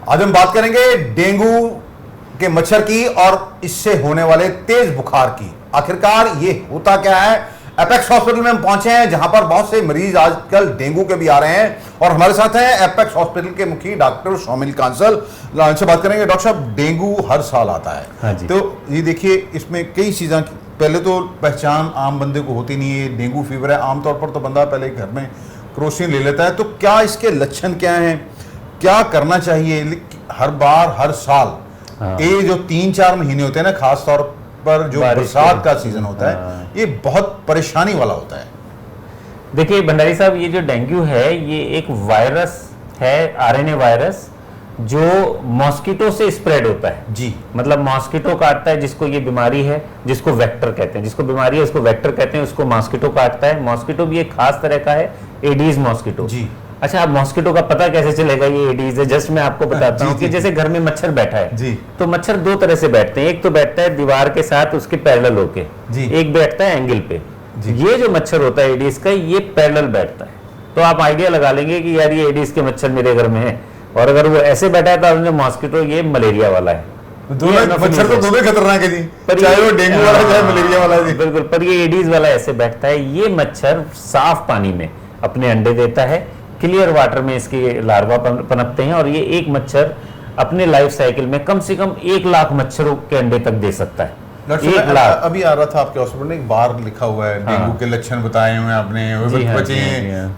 आज हम बात करेंगे डेंगू के मच्छर की और इससे होने वाले तेज बुखार की। आखिरकार ये होता क्या है। एपेक्स हॉस्पिटल में हम पहुंचे हैं जहां पर बहुत से मरीज आजकल डेंगू के भी आ रहे हैं और हमारे साथ हैं एपेक्स हॉस्पिटल के मुखी डॉक्टर शौमिल कांसल। से बात करेंगे। डॉक्टर साहब, डेंगू हर साल आता है। हाँ जी। तो ये देखिए, इसमें कई चीज़ें, पहले तो पहचान आम बंदे को होती नहीं है। डेंगू फीवर है, आमतौर पर तो बंदा पहले घर में क्रोसिन ले लेता है। तो क्या इसके लक्षण क्या हैं, क्या करना चाहिए हर बार हर साल? ये जो 3-4 महीने होते हैं ना, खास तौर पर जो बरसात का सीजन होता है, ये बहुत परेशानी वाला होता है। देखिए भंडारी साहब, ये जो डेंगू है ये एक वायरस है, आरएनए वायरस, जो मॉस्किटो से स्प्रेड होता है जी। मतलब मॉस्किटो काटता है, जिसको ये बीमारी है, जिसको वेक्टर कहते हैं, जिसको बीमारी है उसको वेक्टर कहते हैं, उसको मॉस्किटो काटता है। मॉस्किटो भी एक खास तरह का है, एडीज मॉस्किटो जी। अच्छा, अब मॉस्किटो का पता कैसे चलेगा ये एडीज है? जस्ट मैं आपको बताता हूँ कि जैसे घर में मच्छर बैठा है जी। तो मच्छर दो तरह से बैठते हैं। एक तो बैठता है दीवार के साथ उसके पैरेलल होके, एक बैठता है एंगल पे। ये जो मच्छर होता है एडीज का, ये पैरेलल बैठता है। तो आप आइडिया लगा लेंगे कि यार ये एडीज के मच्छर मेरे घर में है, और अगर वो ऐसे बैठा है तो मॉस्किटो ये मलेरिया वाला है। दोनों मच्छर तो दोनों खतरनाक है जी, चाहे वो डेंगू वाला चाहे मलेरिया वाला जी। बिल्कुल, पर ये एडीज वाला ऐसे बैठता है। ये मच्छर साफ पानी में अपने अंडे देता है, क्लियर वाटर में इसके लार्वा पनपते हैं, और ये एक मच्छर अपने लाइफ साइकिल में कम से कम 1 लाख मच्छरों के अंडे तक दे सकता है। 1 लाख। अभी आ रहा था आपके हॉस्पिटल में, एक बार लिखा हुआ है डेंगू के लक्षण बताए हुए आपने,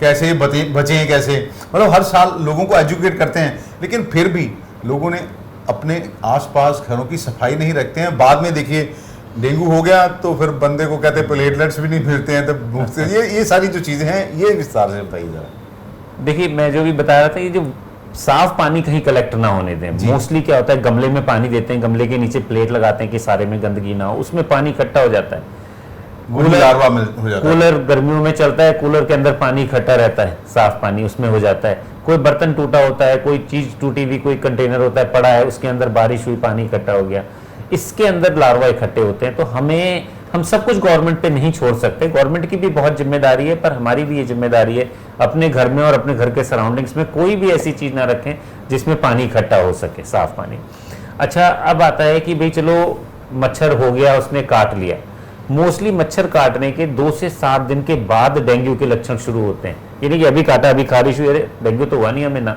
कैसे बचे कैसे, मतलब हर साल लोगों को एजुकेट करते हैं, लेकिन फिर भी लोगों ने अपने आसपास घरों की सफाई नहीं रखते हैं। बाद में देखिए डेंगू हो गया तो फिर बंदे को कहते हैं प्लेटलेट्स भी नहीं मिलते हैं, तो ये सारी जो चीजें हैं, ये विस्तार से बताइए जरा। देखिए, मैं जो भी बता रहा था, ये जो साफ पानी कहीं कलेक्ट ना होने दें। मोस्टली क्या होता है, गमले में पानी देते हैं, गमले के नीचे प्लेट लगाते हैं कि सारे में गंदगी ना हो, उसमें पानी इकट्ठा हो जाता है। कूलर गर्मियों में चलता है, कूलर के अंदर पानी इकट्ठा रहता है, साफ पानी उसमें हो जाता है। कोई बर्तन टूटा होता है, कोई चीज टूटी हुई, कोई कंटेनर होता है पड़ा है, उसके अंदर बारिश हुई, पानी इकट्ठा हो गया, इसके अंदर लार्वा इकट्ठे होते हैं। तो हम सब कुछ गवर्नमेंट पे नहीं छोड़ सकते। गवर्नमेंट की भी बहुत जिम्मेदारी है, पर हमारी भी ये जिम्मेदारी है अपने घर में और अपने घर के सराउंडिंग्स में कोई भी ऐसी चीज ना रखें जिसमें पानी इकट्ठा हो सके, साफ पानी। अच्छा, अब आता है कि भाई चलो मच्छर हो गया, उसने काट लिया। मोस्टली मच्छर काटने के 2 से 7 दिन के बाद डेंगू के लक्षण शुरू होते हैं। यानी कि अभी काटा, अभी खारिश हुई, अरे डेंगू तो हुआ नहीं हमें ना,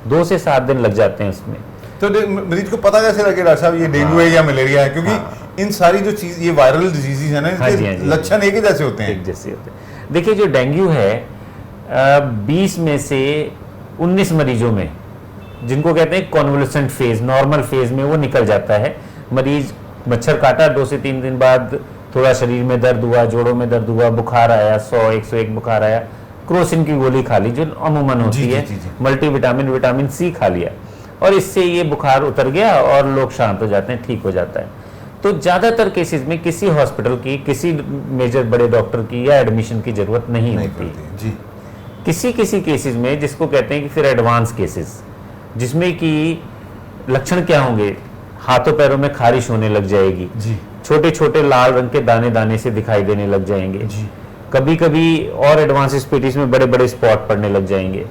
2 से 7 दिन लग जाते हैं उसमें। तो मरीज को पता कैसे लगे डॉक्टर साहब ये डेंगू है या मलेरिया है? क्योंकि इन सारी जो चीज, ये वायरल डिजीज है ना, लक्षण एक ही जैसे होते हैं। एक जैसे होते हैं। देखिए, जो डेंगू है 20 में से 19 मरीजों में, जिनको कहते हैं कॉन्वोल्यूसेंट फेज, नॉर्मल फेज में वो निकल जाता है। मरीज मच्छर काटा, 2 से 3 दिन बाद थोड़ा शरीर में दर्द हुआ, जोड़ों में दर्द हुआ, बुखार आया, 100-101 बुखार आया, क्रोसिन की गोली खा ली जो अमूमन होती है, मल्टीविटामिन, विटामिन सी खा लिया, और इससे ये बुखार उतर गया और लोग शांत हो जाते हैं, ठीक हो जाता है। तो ज़्यादातर केसेस में किसी हॉस्पिटल की, किसी मेजर बड़े डॉक्टर की या एडमिशन की जरूरत नहीं होती जी। किसी केसेस में, जिसको कहते हैं कि फिर एडवांस केसेस, जिसमें कि लक्षण क्या होंगे, हाथों पैरों में खारिश होने लग जाएगी जी, छोटे छोटे लाल रंग के दाने दाने से दिखाई देने लग जाएंगे जी, कभी कभी और एडवांस स्पीटीज में बड़े बड़े स्पॉट पड़ने लग जाएंगे,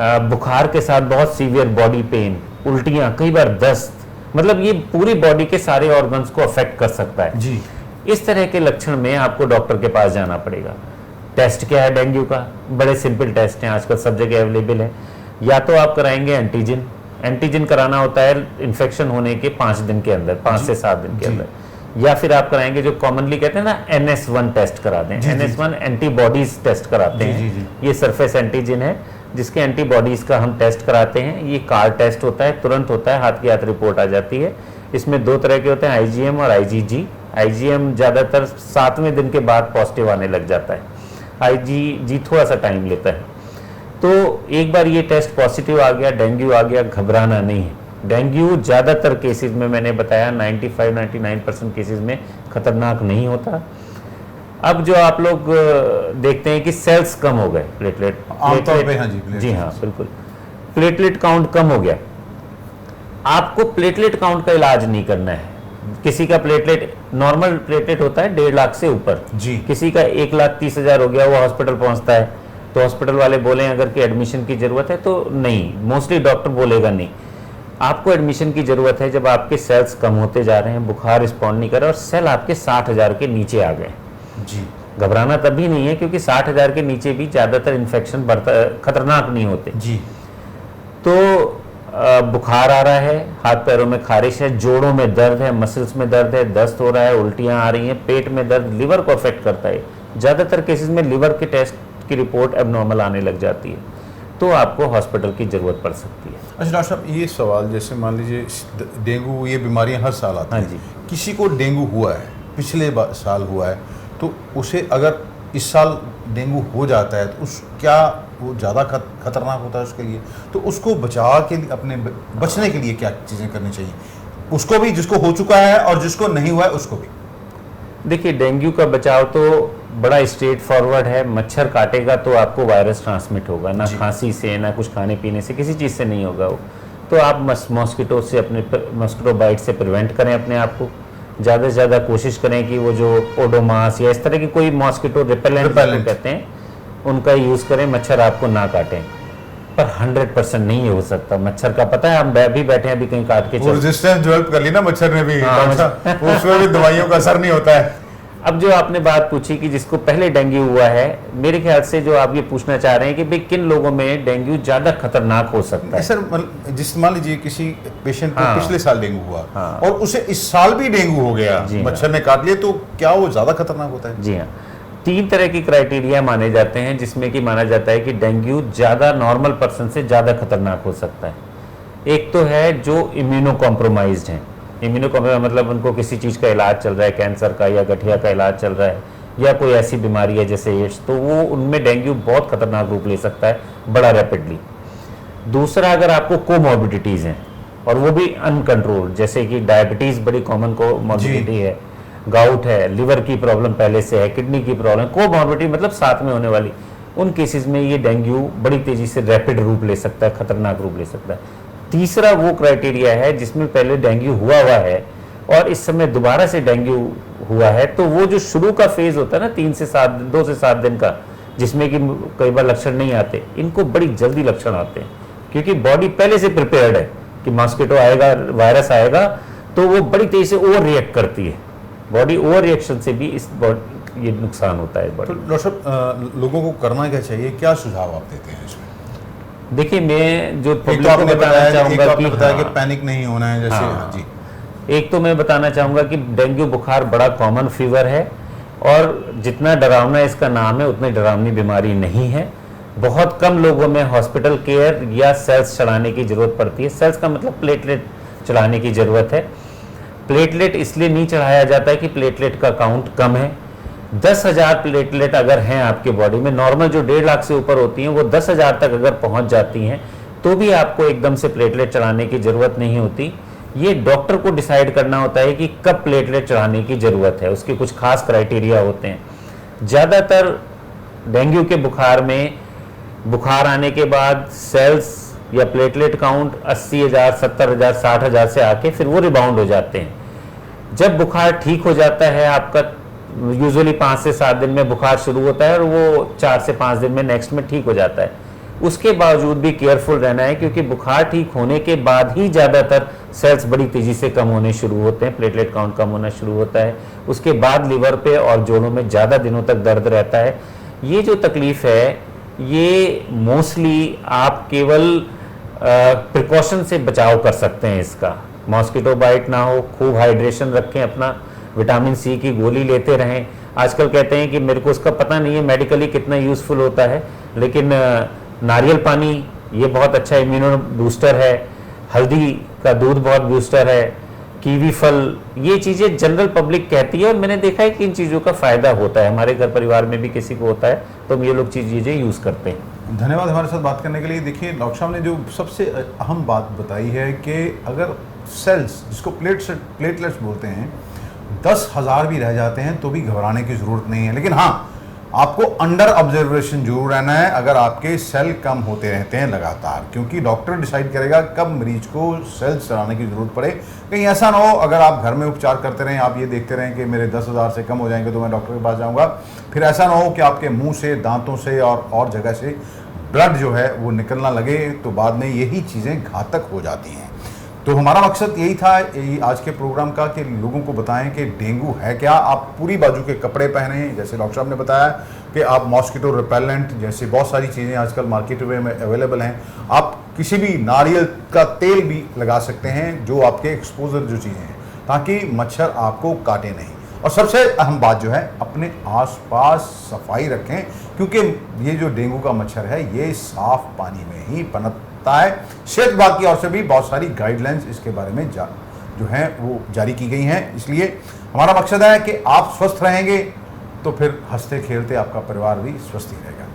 बुखार के साथ बहुत सीवियर बॉडी पेन, उल्टियां, कई बार दस्त, मतलब ये पूरी बॉडी के सारे ऑर्गन्स को अफेक्ट कर सकता है जी। इस तरह के लक्षण में आपको डॉक्टर के पास जाना पड़ेगा। टेस्ट क्या है डेंगू का? बड़े सिंपल टेस्ट हैं, आजकल सब जगह अवेलेबल है। या तो आप कराएंगे एंटीजन कराना होता है इन्फेक्शन होने के 5 दिन के अंदर, 5 से 7 दिन के अंदर, या फिर आप कराएंगे जो कॉमनली कहते हैं ना NS1 टेस्ट करा दें। NS1 एंटीबॉडीज टेस्ट कराते हैं। ये सरफेस एंटीजन है जिसके एंटीबॉडीज का हम टेस्ट कराते हैं। ये कार टेस्ट होता है, तुरंत होता है, हाथ की हाथ रिपोर्ट आ जाती है। इसमें 2 तरह के होते हैं, IgM और IgG। IgM ज़्यादातर 7वें दिन के बाद पॉजिटिव आने लग जाता है, IgG थोड़ा सा टाइम लेता है। तो एक बार ये टेस्ट पॉजिटिव आ गया, डेंगू आ गया, घबराना नहीं है। डेंगू ज़्यादातर केसेस में, मैंने बताया 95-99% केसेस में खतरनाक नहीं होता। अब जो आप लोग देखते हैं कि सेल्स कम हो गए, प्लेटलेट आमतौर पे, हाँ जी हाँ बिल्कुल, प्लेटलेट काउंट कम हो गया। आपको प्लेटलेट काउंट का इलाज नहीं करना है। किसी का प्लेटलेट, नॉर्मल प्लेटलेट होता है 1.5 लाख से ऊपर जी, किसी का 1,30,000 हो गया, वो हॉस्पिटल पहुंचता है तो हॉस्पिटल वाले बोले अगर कि एडमिशन की जरूरत है तो नहीं, मोस्टली डॉक्टर बोलेगा नहीं। आपको एडमिशन की ज़रूरत है जब आपके सेल्स कम होते जा रहे हैं, बुखार रिस्पॉन्ड नहीं कर रहा और सेल आपके 60,000 के नीचे आ गए। जी। घबराना तभी नहीं है क्योंकि 60,000 के नीचे भी ज़्यादातर इन्फेक्शन खतरनाक नहीं होते। जी। तो बुखार आ रहा है, हाथ पैरों में खारिश है, जोड़ों में दर्द है, मसल्स में दर्द है, दस्त हो रहा है, उल्टियाँ आ रही हैं, पेट में दर्द, लिवर को अफेक्ट करता है। ज़्यादातर केसेस में लिवर के टेस्ट की रिपोर्ट एबनॉर्मल आने लग जाती है, तो आपको हॉस्पिटल की ज़रूरत पड़ सकती है। अच्छा डॉक्टर साहब, ये सवाल, जैसे मान लीजिए डेंगू, ये बीमारियां हर साल आती हैं। हाँ जी। किसी को डेंगू हुआ है, पिछले साल हुआ है, तो उसे अगर इस साल डेंगू हो जाता है तो उस क्या वो ज़्यादा खतरनाक होता है उसके लिए? तो उसको बचाव के लिए, अपने बचने के लिए क्या चीज़ें करनी चाहिए उसको भी, जिसको हो चुका है और जिसको नहीं हुआ है उसको भी? देखिए, डेंगू का बचाव तो बड़ा स्ट्रेट फॉरवर्ड है। मच्छर काटेगा तो आपको वायरस ट्रांसमिट होगा, ना खांसी से, ना कुछ खाने पीने से, किसी चीज़ से नहीं होगा वो। तो आप मॉस्किटो से, अपने मॉस्किटो बाइट से प्रिवेंट करें अपने आप को। ज़्यादा से ज़्यादा कोशिश करें कि वो जो ओडोमास या इस तरह की कोई मॉस्किटो रिपेलेंट कहते हैं उनका यूज़ करें, मच्छर आपको ना काटें। पर 100% नहीं हो सकता। मच्छर का पता है, हम भी बैठे हैं अभी कहीं काट के रेजिस्टेंस डेवलप कर ली ना मच्छर ने भी। उसमें भी दवाइयों का असर नहीं होता है। अब जो आपने बात पूछी कि जिसको पहले डेंगू हुआ है, मेरे ख्याल से जो आप ये पूछना चाह रहे हैं कि भाई किन लोगों में डेंगू ज़्यादा खतरनाक हो सकता है। सर, जिस मान लीजिए किसी पेशेंट को पिछले साल डेंगू हुआ और उसे इस साल भी डेंगू हो गया, मच्छर ने काट लिया, तो क्या वो ज़्यादा खतरनाक होता है? जी हाँ, 3 तरह की क्राइटेरिया माने जाते हैं जिसमें कि माना जाता है कि डेंगू ज़्यादा नॉर्मल पर्सन से ज़्यादा खतरनाक हो सकता है। एक तो है जो इम्यूनो कॉम्प्रोमाइज्ड हैं। इम्यूनो कॉम्प्रोमाइज मतलब उनको किसी चीज़ का इलाज चल रहा है, कैंसर का या गठिया का इलाज चल रहा है, या कोई ऐसी बीमारी है जैसे एड्स, तो वो उनमें डेंगू बहुत खतरनाक रूप ले सकता है, बड़ा रैपिडली। दूसरा, अगर आपको कोमॉर्बिडिटीज़ हैं और वो भी अनकंट्रोल्ड, जैसे कि डायबिटीज़ बड़ी कॉमन कोमॉर्बिडिटी है, गाउट है, लिवर की प्रॉब्लम पहले से है, किडनी की प्रॉब्लम, कोमॉर्बिडिटी मतलब साथ में होने वाली, उन केसेस में ये डेंगू बड़ी तेज़ी से रैपिड रूप ले सकता है, खतरनाक रूप ले सकता है। तीसरा वो क्राइटेरिया है जिसमें पहले डेंगू हुआ है और इस समय दोबारा से डेंगू हुआ है, तो वो जो शुरू का फेज होता है ना 2 से 7 दिन का, जिसमें कि कई बार लक्षण नहीं आते, इनको बड़ी जल्दी लक्षण आते हैं क्योंकि बॉडी पहले से प्रिपेयर्ड है कि मॉस्किटो आएगा, वायरस आएगा, तो वो बड़ी तेजी से ओवर रिएक्ट करती है। बॉडी ओवर रिएक्शन से भी ये नुकसान होता है बॉडी। तो डॉक्टर साहब, लोगों को करना क्या चाहिए, क्या सुझाव आप देते हैं इसमें? देखिए, मैं जो पब्लिक को बताना चाहूँगा कि पैनिक नहीं होना है, जैसे जी। एक तो मैं बताना चाहूँगा कि डेंगू बुखार बड़ा कॉमन फीवर है और जितना डरावना इसका नाम है उतनी डरावनी बीमारी नहीं है। बहुत कम लोगों में हॉस्पिटल केयर या सेल्स चढ़ाने की ज़रूरत पड़ती है। सेल्स का मतलब प्लेटलेट चढ़ाने की ज़रूरत है। प्लेटलेट इसलिए नहीं चढ़ाया जाता है कि प्लेटलेट का काउंट कम है। 10,000 प्लेटलेट अगर हैं आपके बॉडी में, नॉर्मल जो 1.5 लाख से ऊपर होती हैं वो 10,000 तक अगर पहुंच जाती हैं तो भी आपको एकदम से प्लेटलेट चढ़ाने की ज़रूरत नहीं होती। ये डॉक्टर को डिसाइड करना होता है कि कब प्लेटलेट चढ़ाने की ज़रूरत है, उसके कुछ खास क्राइटेरिया होते हैं। ज़्यादातर डेंगू के बुखार में बुखार आने के बाद सेल्स या प्लेटलेट काउंट 80,000, 70,000, 60,000 से आके फिर वो रिबाउंड हो जाते हैं। जब बुखार ठीक हो जाता है आपका, यूजुअली 5 से 7 दिन में बुखार शुरू होता है और वो 4 से 5 दिन में नेक्स्ट में ठीक हो जाता है। उसके बावजूद भी केयरफुल रहना है क्योंकि बुखार ठीक होने के बाद ही ज़्यादातर सेल्स बड़ी तेज़ी से कम होने शुरू होते हैं, प्लेटलेट काउंट कम होना शुरू होता है। उसके बाद लिवर पे और जोड़ों में ज़्यादा दिनों तक दर्द रहता है। ये जो तकलीफ़ है ये मोस्टली आप केवल प्रिकॉशन से बचाव कर सकते हैं इसका। मॉस्किटो बाइट ना हो, खूब हाइड्रेशन रखें, अपना विटामिन सी की गोली लेते रहें। आजकल कहते हैं कि मेरे को उसका पता नहीं है मेडिकली कितना यूज़फुल होता है, लेकिन नारियल पानी ये बहुत अच्छा इम्यूनो बूस्टर है, हल्दी का दूध बहुत बूस्टर है, कीवी फल, ये चीज़ें जनरल पब्लिक कहती है और मैंने देखा है कि इन चीज़ों का फ़ायदा होता है। हमारे घर परिवार में भी किसी को होता है तो हम ये लोग चीज़ें यूज़ करते हैं। धन्यवाद हमारे साथ बात करने के लिए। देखिए, डॉक्टर साहब ने जो सबसे अहम बात बताई है कि अगर सेल्स, जिसको प्लेटलेट्स बोलते हैं, 10,000 भी रह जाते हैं तो भी घबराने की ज़रूरत नहीं है। लेकिन हाँ, आपको अंडर ऑब्जर्वेशन जरूर रहना है अगर आपके सेल कम होते रहते हैं लगातार, क्योंकि डॉक्टर डिसाइड करेगा कब मरीज को सेल्स चढ़ाने की ज़रूरत पड़े। कहीं ऐसा ना हो अगर आप घर में उपचार करते रहें, आप ये देखते रहें कि मेरे 10,000 से कम हो जाएंगे तो मैं डॉक्टर के पास जाऊँगा, फिर ऐसा ना हो कि आपके मुँह से, दांतों से और जगह से ब्लड जो है वो निकलना लगे, तो बाद में यही चीज़ें घातक हो जाती हैं। तो हमारा मकसद यही था आज के प्रोग्राम का कि लोगों को बताएं कि डेंगू है क्या। आप पूरी बाजू के कपड़े पहने, जैसे डॉक्टर साहब ने बताया कि आप मॉस्किटो रिपेलेंट जैसे बहुत सारी चीज़ें आजकल मार्केट में अवेलेबल हैं। आप किसी भी नारियल का तेल भी लगा सकते हैं, जो आपके एक्सपोजर जो चीज़ें हैं, ताकि मच्छर आपको काटे नहीं। और सबसे अहम बात जो है, अपने आसपास सफाई रखें, क्योंकि ये जो डेंगू का मच्छर है ये साफ पानी में ही पनपता है। सेहत विभाग की ओर से भी बहुत सारी गाइडलाइंस इसके बारे में जो हैं वो जारी की गई हैं। इसलिए हमारा मकसद है कि आप स्वस्थ रहेंगे तो फिर हंसते खेलते आपका परिवार भी स्वस्थ ही रहेगा।